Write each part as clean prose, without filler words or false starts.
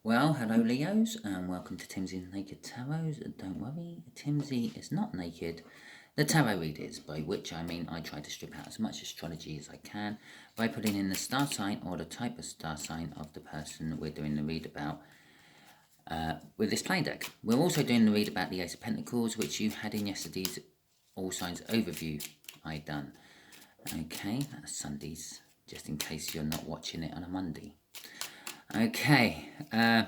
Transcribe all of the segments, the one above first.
Well, hello Leos, and welcome to Timsy Naked Tarot. Don't worry, Timsy is not naked. The tarot read is, by which I mean I try to strip out as much astrology as I can by putting in the star sign or the type of star sign of the person we're doing the read about with this playing deck. We're also doing the read about the Ace of Pentacles, which you had in yesterday's All Signs overview I done. Okay, that's Sundays, just in case you're not watching it on a Monday. Okay, and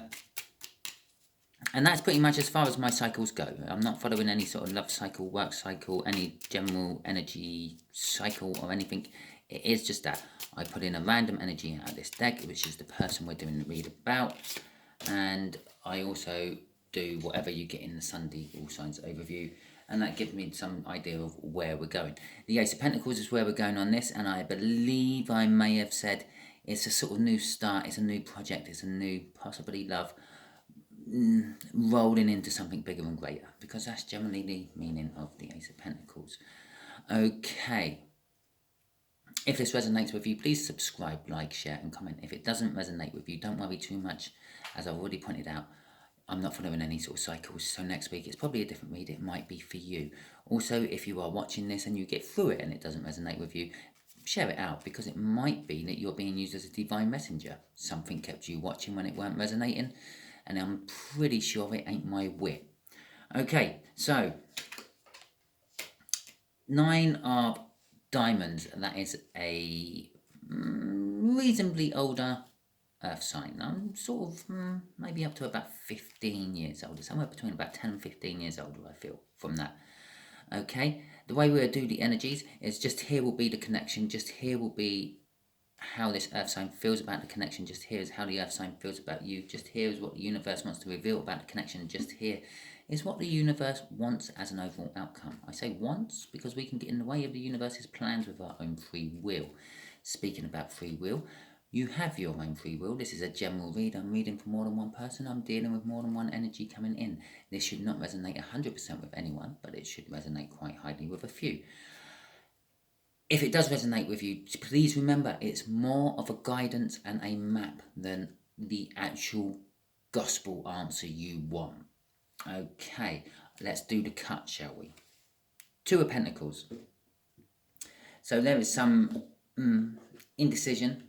that's pretty much as far as my cycles go. I'm not following any sort of love cycle, work cycle, any general energy cycle or anything. It is just that I put in a random energy out of this deck, which is the person we're doing the read about. And I also do whatever you get in the Sunday All Signs overview. And that gives me some idea of where we're going. The Ace of Pentacles is where we're going on this. And I believe I may have said it's a sort of new start. It's a new project. It's a new, possibly love, rolling into something bigger and greater, because that's generally the meaning of the Ace of Pentacles. Okay, if this resonates with you, please subscribe, like, share and comment. If it doesn't resonate with you, don't worry too much. As I've already pointed out, I'm not following any sort of cycles, so next week it's probably a different read. It might be for you. Also, if you are watching this and you get through it and it doesn't resonate with you, share it out, because it might be that you're being used as a divine messenger. Something kept you watching when it weren't resonating, and I'm pretty sure it ain't my wit. Okay, so 9 of Diamonds, that is a reasonably older earth sign. I'm sort of maybe up to about 15 years older, somewhere between about 10 and 15 years older, I feel, from that. Okay, the way we'll do the energies is just here will be the connection, just here will be how this earth sign feels about the connection, just here is how the earth sign feels about you, just here is what the universe wants to reveal about the connection, just here is what the universe wants as an overall outcome. I say wants because we can get in the way of the universe's plans with our own free will. Speaking about free will, you have your own free will. This is a general read. I'm reading for more than one person. I'm dealing with more than one energy coming in. This should not resonate 100% with anyone, but it should resonate quite highly with a few. If it does resonate with you, please remember it's more of a guidance and a map than the actual gospel answer you want. Okay, let's do the cut, shall we? 2 of Pentacles. So there is some indecision.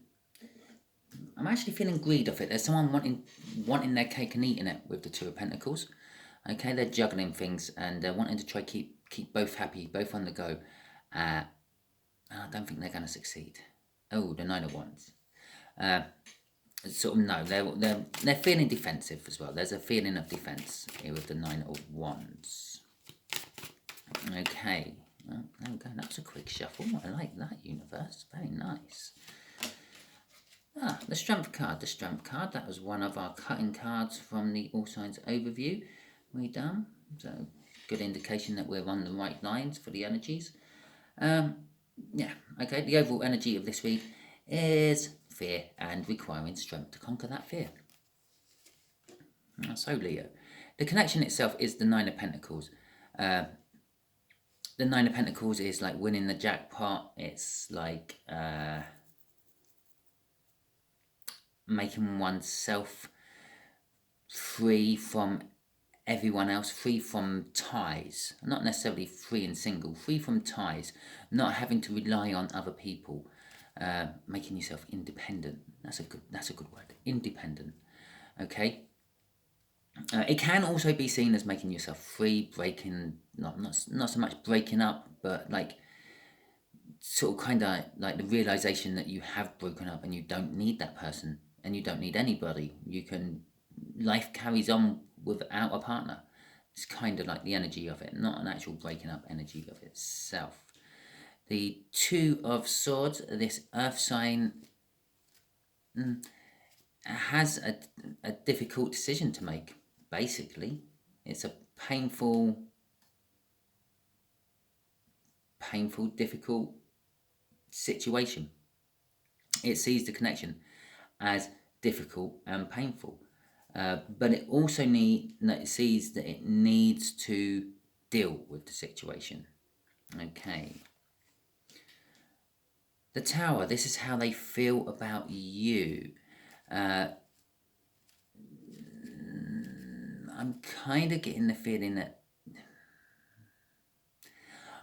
I'm actually feeling greed of it. There's someone wanting their cake and eating it with the 2 of Pentacles. Okay, they're juggling things and they're wanting to try keep both happy, both on the go. I don't think they're going to succeed. Oh, the 9 of Wands. Sort of no, they're feeling defensive as well. There's a feeling of defense here with the 9 of Wands. Okay, well, there we go. That's a quick shuffle. I like that, universe. Very nice. The Strength card. The Strength card. That was one of our cutting cards from the All Signs overview we done. So good indication that we're on the right lines for the energies. Yeah, okay, the overall energy of this read is fear and requiring strength to conquer that fear. So Leo, the connection itself is the 9 of Pentacles. The 9 of Pentacles is like winning the jackpot. It's like making oneself free from everyone else, free from ties, not necessarily free and single, free from ties, not having to rely on other people, making yourself independent. That's a good word, independent. Okay. It can also be seen as making yourself free, breaking, not so much breaking up, but like sort of kind of like the realization that you have broken up and you don't need that person and you don't need anybody. Life carries on without a partner. It's kind of like the energy of it, not an actual breaking up energy of itself. The 2 of Swords, this earth sign has a difficult decision to make, basically. It's a painful, difficult situation. It sees the connection as difficult and painful. But it also sees that it needs to deal with the situation. Okay. The Tower, this is how they feel about you. I'm kind of getting the feeling that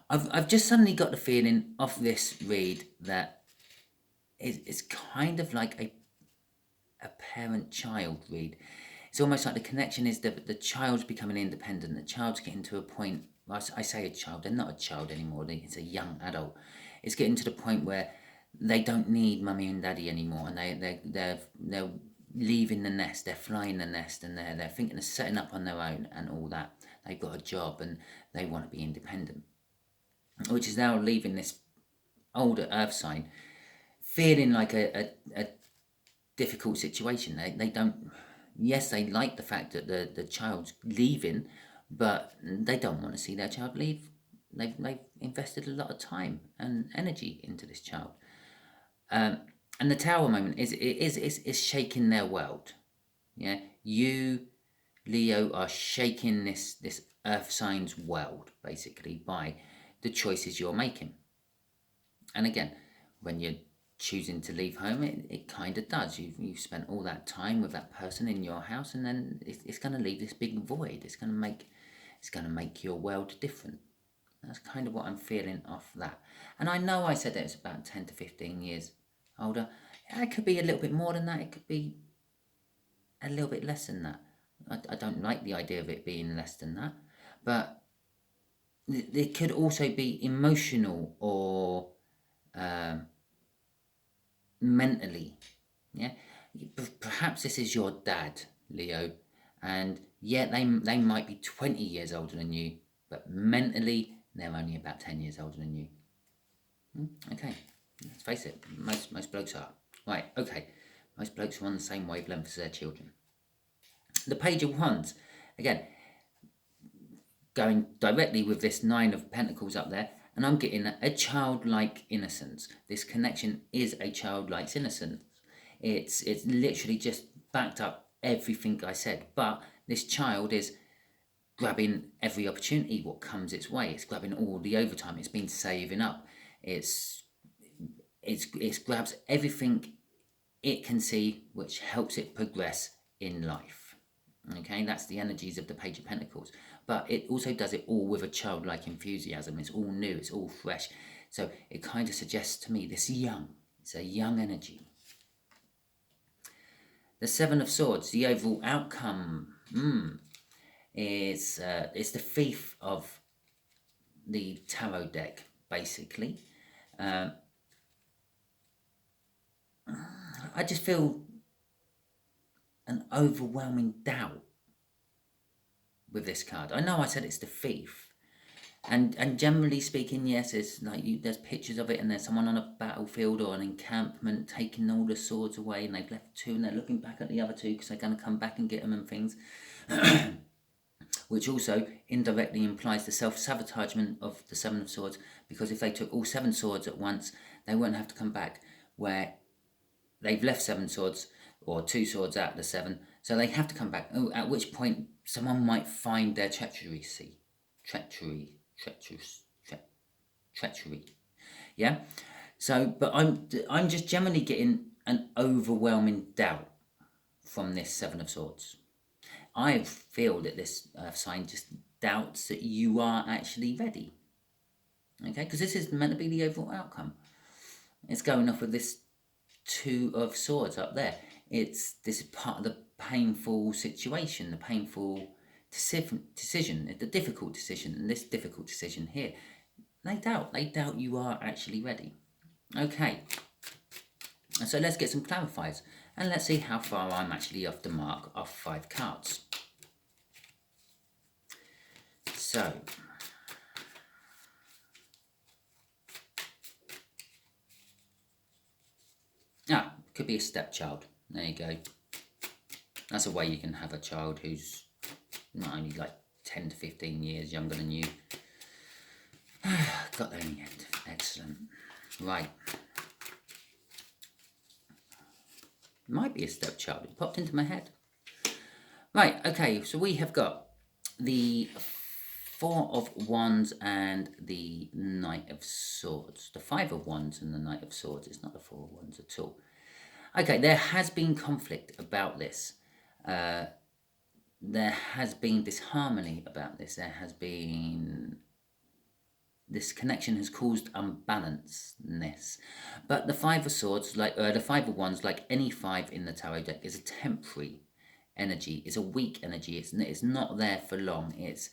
I've just suddenly got the feeling off this read that it's kind of like a parent-child read. It's almost like the connection is the child's becoming independent. The child's getting to a point. Well, I say a child; they're not a child anymore. It's a young adult. It's getting to the point where they don't need mummy and daddy anymore, and they're leaving the nest. They're flying the nest, and they're thinking of setting up on their own and all that. They've got a job and they want to be independent, which is now leaving this older earth sign feeling like a difficult situation. They don't, yes, they like the fact that the child's leaving, but they don't want to see their child leave. They've invested a lot of time and energy into this child. And the tower moment is shaking their world. Yeah, you, Leo, are shaking this earth sign's world, basically, by the choices you're making. And again, when you're choosing to leave home, it kind of does. You've spent all that time with that person in your house, and then it's going to leave this big void. It's going to make your world different. That's kind of what I'm feeling off that. And I know I said that it's about 10 to 15 years older. It could be a little bit more than that. It could be a little bit less than that. I don't like the idea of it being less than that. But it could also be emotional or mentally. Yeah, perhaps this is your dad, Leo, and yeah, they might be 20 years older than you, but mentally they're only about 10 years older than you. Okay, let's face it, most blokes are. Right, okay, most blokes are on the same wavelength as their children. The Page of Wands, again, going directly with this Nine of Pentacles up there, and I'm getting a childlike innocence. This connection is a childlike innocence. It's literally just backed up everything I said, but this child is grabbing every opportunity what comes its way. It's grabbing all the overtime. It's been saving up. It's grabs everything it can see which helps it progress in life. Okay, that's the energies of the Page of Pentacles. But it also does it all with a childlike enthusiasm. It's all new, it's all fresh. So it kind of suggests to me it's a young energy. The Seven of Swords, the overall outcome is it's the thief of the tarot deck, basically. I just feel an overwhelming doubt with this card. I know I said it's the thief, and generally speaking, yes, it's like there's pictures of it, and there's someone on a battlefield or an encampment taking all the swords away, and they've left two, and they're looking back at the other two because they're going to come back and get them and things. Which also indirectly implies the self-sabotagement of the Seven of Swords, because if they took all 7 swords at once, they wouldn't have to come back, where they've left 7 swords or 2 swords out of the 7, so they have to come back, at which point someone might find their treachery. Yeah, so but I'm just generally getting an overwhelming doubt from this Seven of Swords. I feel that this sign just doubts that you are actually ready. Okay, because this is meant to be the overall outcome. It's going off with this Two of Swords up there. This is part of the painful situation, the painful decision, the difficult decision, and this difficult decision here. They doubt you are actually ready. Okay, so let's get some clarifiers, and let's see how far I'm actually off the mark of 5 cards. So, could be a stepchild. There you go. That's a way you can have a child who's not only like 10 to 15 years younger than you. Got there in the end. Excellent. Right. Might be a stepchild. It popped into my head. Right, okay, so we have got the Four of Wands and the Knight of Swords. The Five of Wands and the Knight of Swords. It's not the Four of Wands at all. Okay, there has been conflict about this. there has been disharmony about this. There has been, this connection has caused unbalanceness. But the Five of Swords, like the Five of Wands, like any five in the tarot deck, is a temporary energy. It's a weak energy. It's not there for long. It's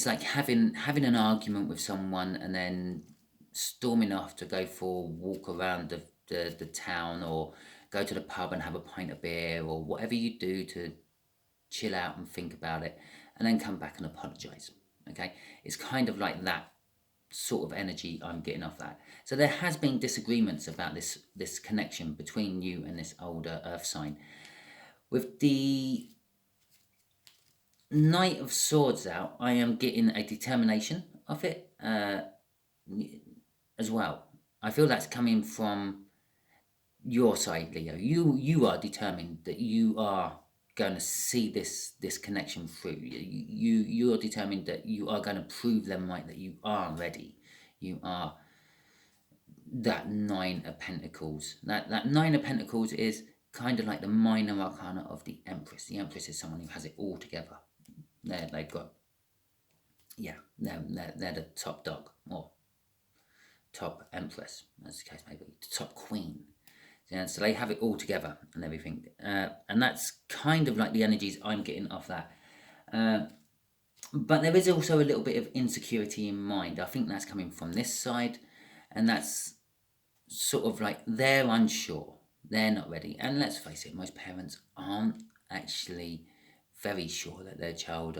like having an argument with someone and then storming off to go for a walk around the town, or go to the pub and have a pint of beer, or whatever you do to chill out and think about it, and then come back and apologize. Okay, it's kind of like that sort of energy I'm getting off that. So there has been disagreements about this connection between you and this older earth sign. With the Knight of Swords out, I am getting a determination of it as well. I feel that's coming from your side, Leo. You are determined that you are going to see this connection through. You're determined that you are going to prove them right, that you are ready. You are that Nine of Pentacles. That Nine of Pentacles is kind of like the minor arcana of the Empress. The Empress is someone who has it all together. They've got, yeah, they're the top dog, or top Empress, as the case may be, the top Queen. Yeah, so they have it all together and everything. And that's kind of like the energies I'm getting off that. But there is also a little bit of insecurity in mind. I think that's coming from this side. And that's sort of like they're unsure. They're not ready. And let's face it, most parents aren't actually very sure that their child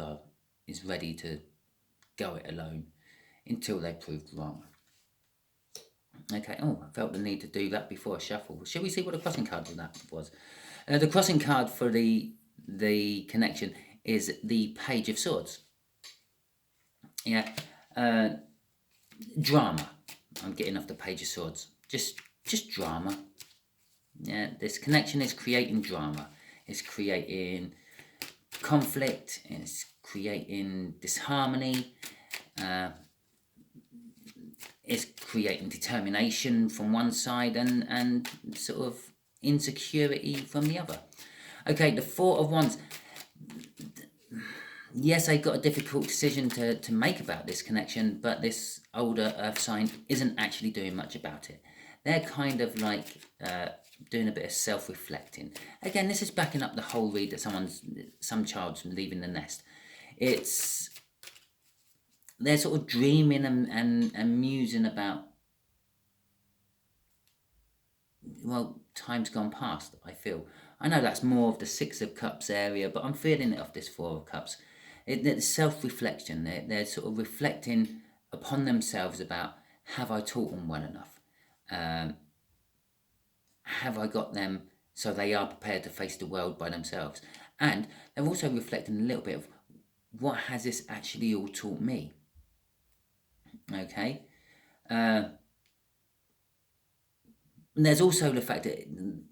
is ready to go it alone until they're proved wrong. Okay, oh, I felt the need to do that before I shuffle. Shall we see what the crossing card for that was? The crossing card for the connection is the Page of Swords. Yeah, drama. I'm getting off the Page of Swords. Just drama. Yeah, this connection is creating drama. It's creating conflict. It's creating disharmony. It's creating determination from one side and sort of insecurity from the other. Okay, the Four of Wands. Yes, they got a difficult decision to make about this connection, but this older earth sign isn't actually doing much about it. They're kind of like doing a bit of self-reflecting. Again, this is backing up the whole read that some child's leaving the nest. They're sort of dreaming and musing about, well, time's gone past, I feel. I know that's more of the Six of Cups area, but I'm feeling it off this Four of Cups. It's self-reflection. They're sort of reflecting upon themselves about, have I taught them well enough? Have I got them so they are prepared to face the world by themselves? And they're also reflecting a little bit of, what has this actually all taught me? Okay. There's also the fact that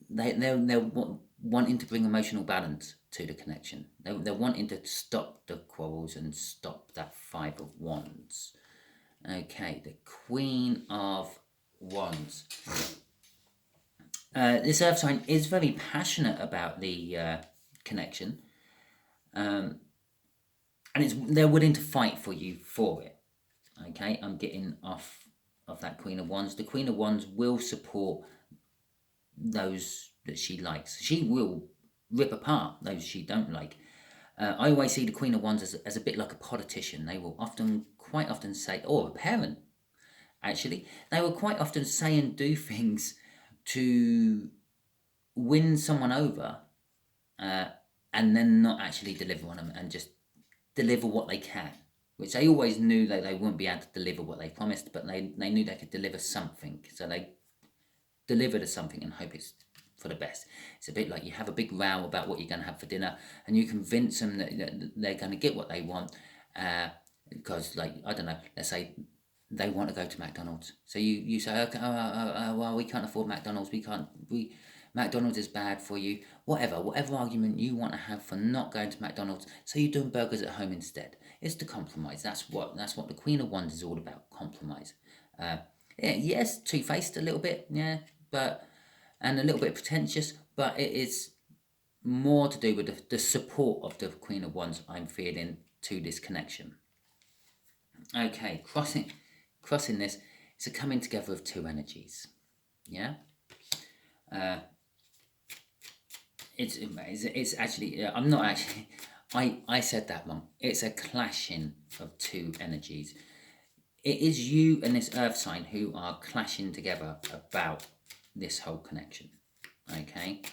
they're wanting to bring emotional balance to the connection. They're wanting to stop the quarrels and stop that Five of Wands. Okay, the Queen of Wands. This earth sign is very passionate about the connection. And they're willing to fight for you for it. Okay, I'm getting off that Queen of Wands. The Queen of Wands will support those that she likes. She will rip apart those she don't like. I always see the Queen of Wands as a bit like a politician. They will quite often say, or a parent, actually, they will quite often say and do things to win someone over, and then not actually deliver on them, and just deliver what they can. Which they always knew that they wouldn't be able to deliver what they promised, but they knew they could deliver something. So they delivered something and hope it's for the best. It's a bit like you have a big row about what you're going to have for dinner, and you convince them that they're going to get what they want, because, like, I don't know, let's say they want to go to McDonald's. So you say, okay, well, we can't afford McDonald's. McDonald's is bad for you. Whatever argument you want to have for not going to McDonald's, so you're doing burgers at home instead. It's the compromise. That's what the Queen of Wands is all about. Compromise. Yes, two-faced a little bit, yeah, and a little bit pretentious, but it is more to do with the support of the Queen of Wands I'm feeling to this connection. Okay, crossing this, it's a coming together of two energies. Yeah. It's actually, I'm not actually, I said that wrong. It's a clashing of two energies. It is you and this earth sign who are clashing together about this whole connection. Okay.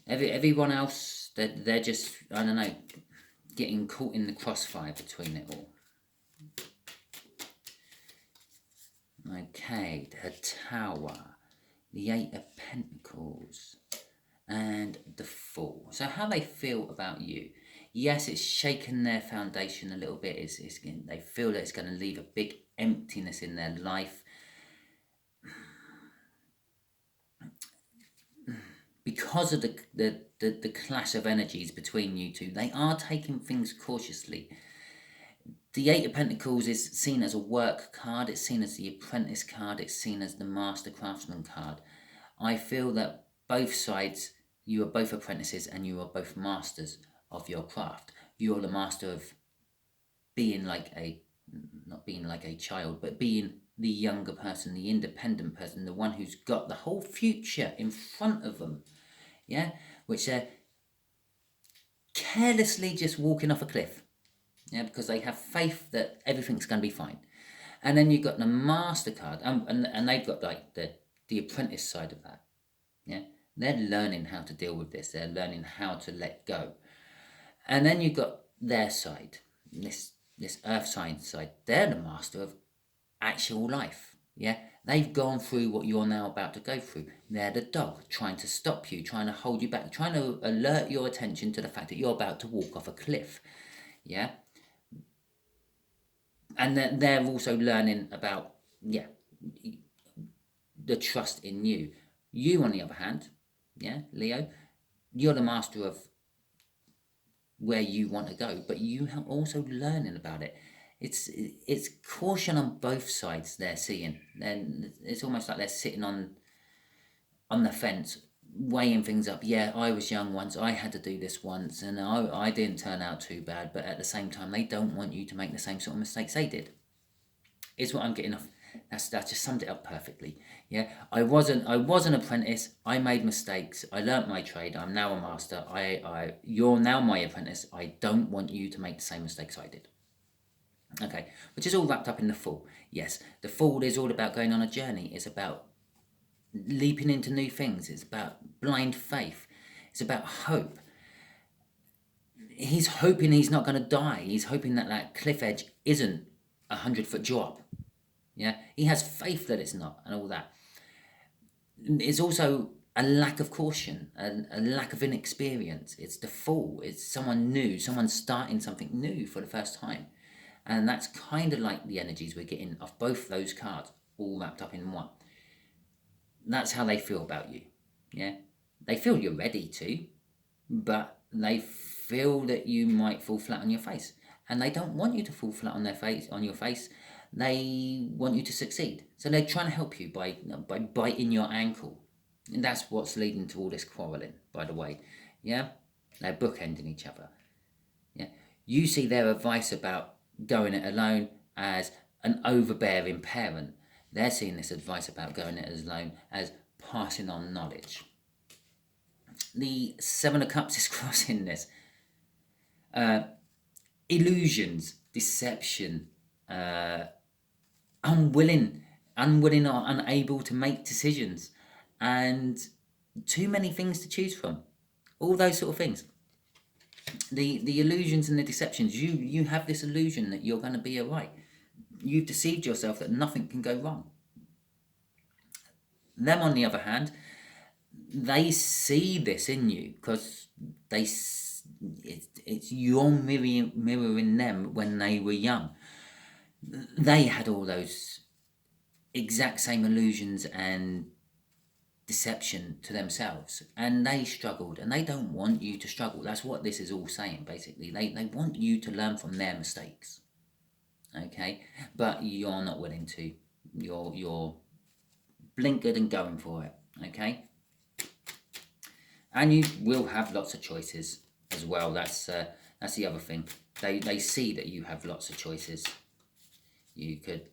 Everyone else, they're just, I don't know, getting caught in the crossfire between it all. Okay, the Tower, the Eight of Pentacles, and the Fool. So how they feel about you. Yes, it's shaken their foundation a little bit. They feel that it's going to leave a big emptiness in their life. Because of the clash of energies between you two, they are taking things cautiously. The Eight of Pentacles is seen as a work card, it's seen as the apprentice card, it's seen as the master craftsman card. I feel that both sides, you are both apprentices and you are both masters of your craft. You're the master of being not being like a child, but being the younger person, the independent person, the one who's got the whole future in front of them. Yeah, which they're carelessly just walking off a cliff. Yeah, because they have faith that everything's going to be fine. And then you've got the MasterCard, and they've got like the apprentice side of that. Yeah, they're learning how to deal with this. They're learning how to let go. And then you've got their side, this earth sign side. They're the master of actual life. Yeah, they've gone through what you're now about to go through. They're the dog trying to stop you, trying to hold you back, trying to alert your attention to the fact that you're about to walk off a cliff. Yeah. And they're also learning about, the trust in you. You, on the other hand, Leo, you're the master of where you want to go, but you are also learning about it. It's caution on both sides they're seeing. Then it's almost like they're sitting on the fence, weighing things up. Yeah, I was young once, I had to do this once, and I didn't turn out too bad, but at the same time, they don't want you to make the same sort of mistakes they did. Is what I'm getting off. That just summed it up perfectly. Yeah, I was an apprentice. I made mistakes. I learnt my trade. I'm now a master. You're now my apprentice. I don't want you to make the same mistakes I did. Okay, which is all wrapped up in the Fool. Yes, the Fool is all about going on a journey. It's about leaping into new things. It's about blind faith. It's about hope. He's hoping he's not going to die. He's hoping that cliff edge isn't 100-foot drop. Yeah, he has faith that it's not, and all that. It's also a lack of caution, a lack of inexperience. It's the Fool. It's someone new, someone starting something new for the first time. And that's kind of like the energies we're getting off both those cards, all wrapped up in one. That's how they feel about you. Yeah, they feel you're ready to, but they feel that you might fall flat on your face. And they don't want you to fall flat on your face. They want you to succeed. So they're trying to help you by biting your ankle. And that's what's leading to all this quarrelling, by the way. Yeah? They're bookending each other. Yeah? You see their advice about going it alone as an overbearing parent. They're seeing this advice about going it alone as passing on knowledge. The Seven of Cups is crossing this. Illusions, deception, unwilling or unable to make decisions, and too many things to choose from. All those sort of things. The illusions and the deceptions. You have this illusion that you're going to be alright. You've deceived yourself that nothing can go wrong. Them, on the other hand, they see this in you because it's you're mirroring them when they were young. They had all those exact same illusions and deception to themselves, and they struggled, and they don't want you to struggle. That's what this is all saying, basically. They want you to learn from their mistakes. Okay, but you're not willing to. You're blinkered and going for it. Okay. And you will have lots of choices as well. That's the other thing. They see that you have lots of choices. You could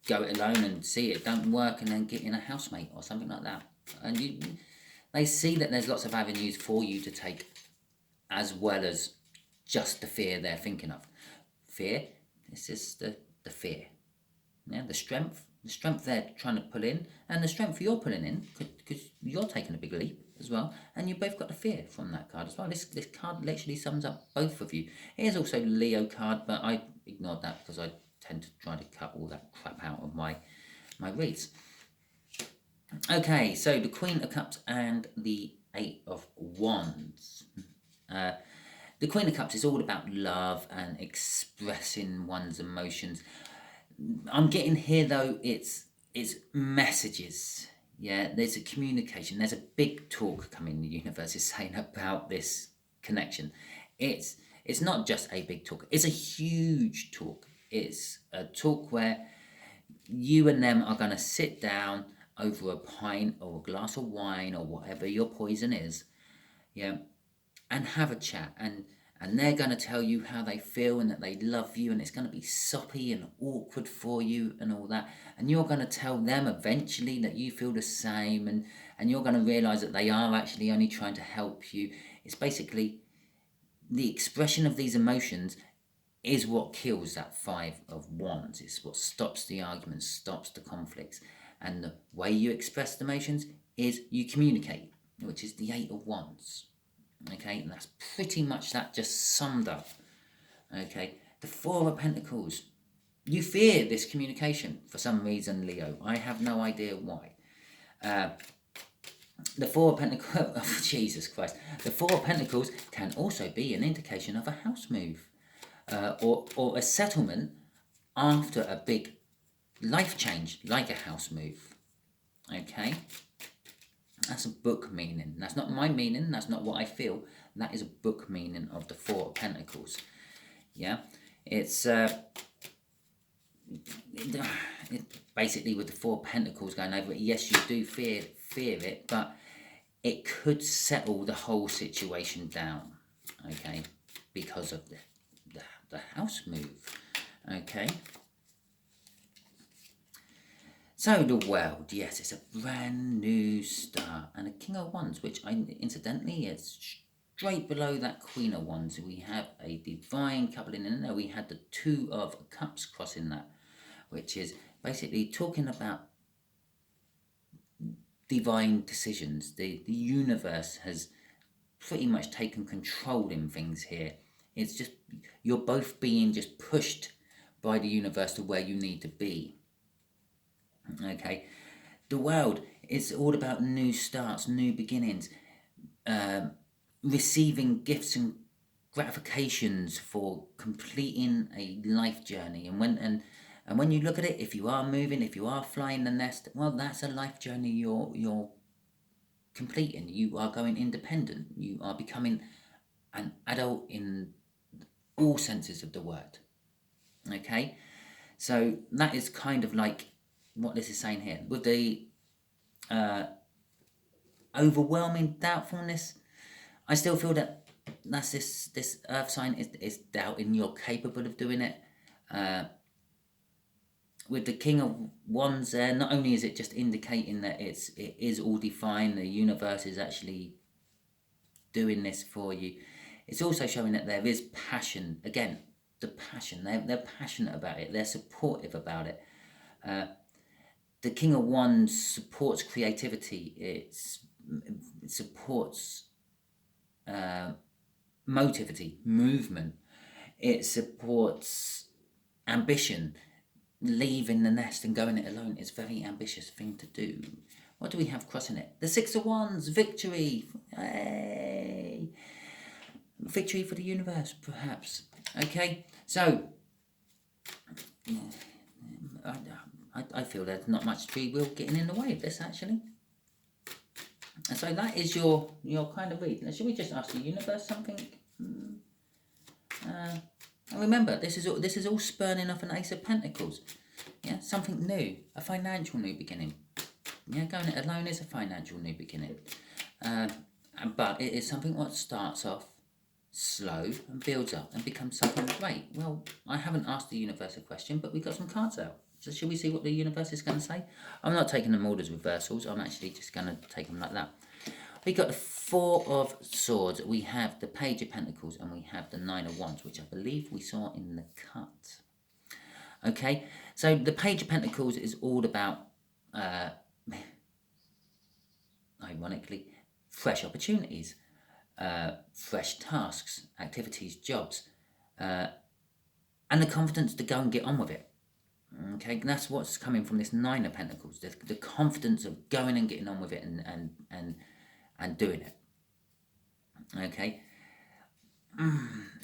go it alone and see it don't work and then get in a housemate or something like that. And they see that there's lots of avenues for you to take, as well as just the fear they're thinking of. Fear, this is the fear. Yeah, the strength they're trying to pull in, and the strength you're pulling in, because you're taking a big leap as well, and you both got the fear from that card as well. This card literally sums up both of you. Here's also Leo card, but I ignored that because I tend to try to cut all that crap out of my reads. Okay, so the Queen of Cups and the Eight of Wands. The Queen of Cups is all about love and expressing one's emotions. I'm getting here though, it's messages. Yeah, there's a communication. There's a big talk coming. The universe is saying about this connection. It's not just a big talk. It's a huge talk. It's a talk where you and them are going to sit down over a pint or a glass of wine or whatever your poison is, yeah, and have a chat, and they're going to tell you how they feel and that they love you, and it's going to be soppy and awkward for you and all that, and you're going to tell them eventually that you feel the same, and you're going to realize that they are actually only trying to help you. It's basically the expression of these emotions is what kills that Five of Wands. It's what stops the arguments, stops the conflicts. And the way you express the emotions is you communicate, which is the Eight of Wands. Okay, and that's pretty much that just summed up. Okay, the Four of Pentacles. You fear this communication for some reason, Leo. I have no idea why. The Four of Pentacles, oh, Jesus Christ. The Four of Pentacles can also be an indication of a house move. Or a settlement after a big life change, like a house move. Okay? That's a book meaning. That's not my meaning. That's not what I feel. That is a book meaning of the Four of Pentacles. Yeah? It's basically with the Four of Pentacles going over it. Yes, you do fear it, but it could settle the whole situation down. Okay? Because of the house move. Okay? So the World, yes, it's a brand new start. And the King of Wands, which incidentally is straight below that Queen of Wands. We have a divine coupling in there. We had the Two of Cups crossing that, which is basically talking about divine decisions. The universe has pretty much taken control in things here. It's just, you're both being just pushed by the universe to where you need to be. Okay, the World is all about new starts, new beginnings, receiving gifts and gratifications for completing a life journey. And when you look at it, if you are moving, if you are flying the nest, well, that's a life journey you're completing. You are going independent. You are becoming an adult in all senses of the word. Okay, so that is kind of like what this is saying here. With the overwhelming doubtfulness, I still feel that that's this earth sign is doubting you're capable of doing it. With the King of Wands there, not only is it just indicating that it is all defined, the universe is actually doing this for you, it's also showing that there is passion. Again, the passion, they're passionate about it, they're supportive about it. The King of Wands supports creativity, it supports motivity, movement, it supports ambition. Leaving the nest and going it alone is a very ambitious thing to do. What do we have crossing it? The Six of Wands, victory. Hey! Victory for the universe, perhaps. Okay, so I feel there's not much free will getting in the way of this, actually. And so that is your kind of read. Now, should we just ask the universe something? And remember, this is all spurning off an Ace of Pentacles. Yeah, something new, a financial new beginning. Yeah, going it alone is a financial new beginning. but it is something that starts off slow and builds up and becomes something great. Well, I haven't asked the universe a question, but we got some cards out. So should we see what the universe is going to say? I'm not taking them all as reversals. I'm actually just going to take them like that. We got the Four of Swords. We have the Page of Pentacles, and we have the Nine of Wands, which I believe we saw in the cut. Okay, so the Page of Pentacles is all about, ironically, fresh opportunities, fresh tasks, activities, jobs, and the confidence to go and get on with it. Okay, that's what's coming from this Nine of Pentacles, the confidence of going and getting on with it and doing it. Okay.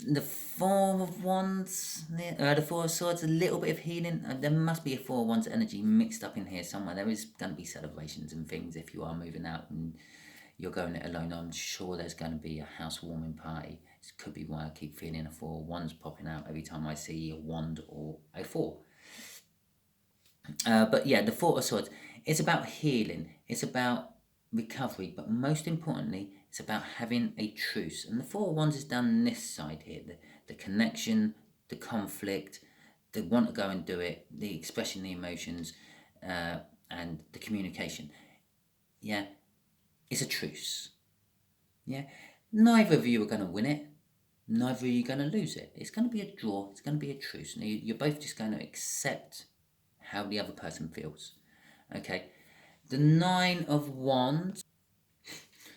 The Four of Wands, the Four of Swords, a little bit of healing. There must be a Four of Wands energy mixed up in here somewhere. There is going to be celebrations and things if you are moving out and you're going it alone. I'm sure there's going to be a housewarming party. This could be why I keep feeling a Four of Wands popping out every time I see a wand or a four. But yeah, the Four of Swords, it's about healing. It's about recovery, but most importantly, it's about having a truce. And the Four of Wands is down this side here, the connection, the conflict, the want to go and do it, the expression, the emotions, and the communication. Yeah, it's a truce. Yeah, neither of you are going to win it. Neither of you are going to lose it. It's going to be a draw. It's going to be a truce. Now, you're both just going to accept how the other person feels. Okay. The Nine of Wands.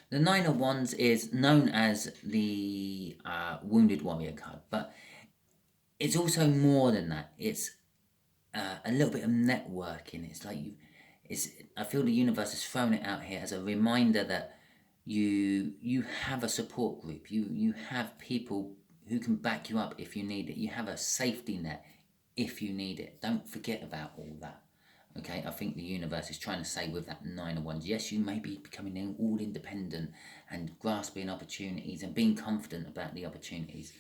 The Nine of Wands is known as the Wounded Warrior card, but it's also more than that. It's a little bit of networking. It's like I feel the universe has thrown it out here as a reminder that you have a support group. You have people who can back you up if you need it. You have a safety net if you need it. Don't forget about all that. Okay, I think the universe is trying to say with that Nine of Wands, yes, you may be becoming all independent and grasping opportunities and being confident about the opportunities.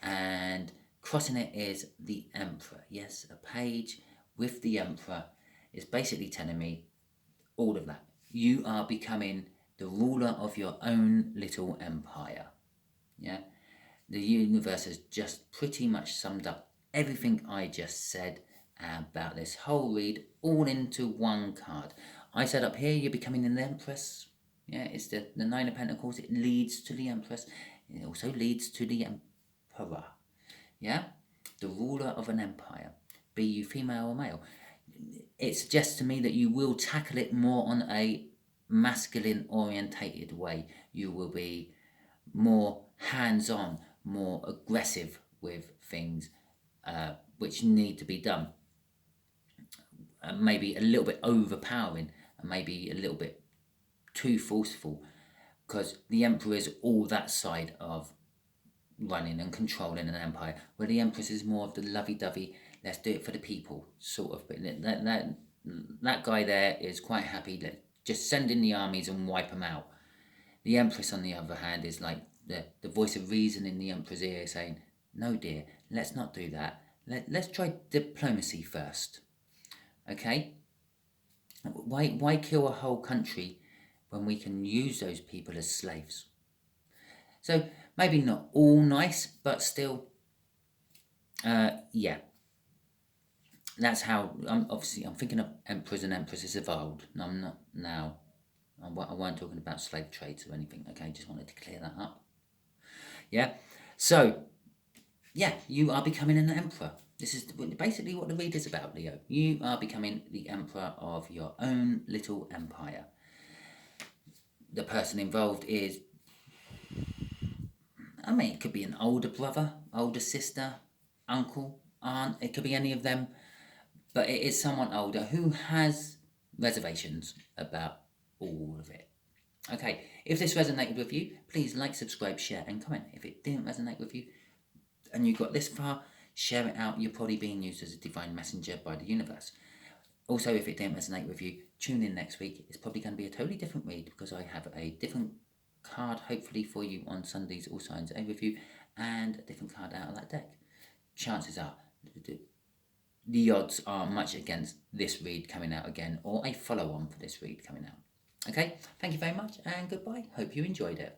And crossing it is the Emperor. Yes, a page with the Emperor is basically telling me all of that. You are becoming the ruler of your own little empire. Yeah, the universe has just pretty much summed up everything I just said about this whole read all into one card. I said up here, you're becoming an Empress. Yeah, it's the Nine of Pentacles. It leads to the Empress. It also leads to the Emperor. Yeah, the ruler of an empire, be you female or male. It suggests to me that you will tackle it more on a masculine orientated way. You will be more hands-on, more aggressive with things which need to be done. Maybe a little bit overpowering, and maybe a little bit too forceful, because the Emperor is all that side of running and controlling an empire, where the Empress is more of the lovey-dovey, let's do it for the people sort of. That guy there is quite happy, just send in the armies and wipe them out. The Empress, on the other hand, is like the voice of reason in the Emperor's ear saying, no dear, let's not do that. Let's try diplomacy first. Okay? Why kill a whole country when we can use those people as slaves? So maybe not all nice, but still, yeah. That's how, obviously, I'm thinking of emperors and empresses of old. No, I'm not now. I weren't talking about slave trades or anything, okay? Just wanted to clear that up. Yeah? So, yeah, you are becoming an emperor. This is basically what the read is about, Leo. You are becoming the emperor of your own little empire. The person involved is, I mean, it could be an older brother, older sister, uncle, aunt. It could be any of them. But it is someone older who has reservations about all of it. Okay, if this resonated with you, please like, subscribe, share, and comment. If it didn't resonate with you, and you got this far, share it out. You're probably being used as a divine messenger by the universe. Also, if it didn't resonate with you, tune in next week. It's probably going to be a totally different read, because I have a different card, hopefully for you on Sunday's All Signs A review, and a different card out of that deck. Chances are, the odds are much against this read coming out again, or a follow-on for this read coming out. Okay, thank you very much and goodbye. Hope you enjoyed it.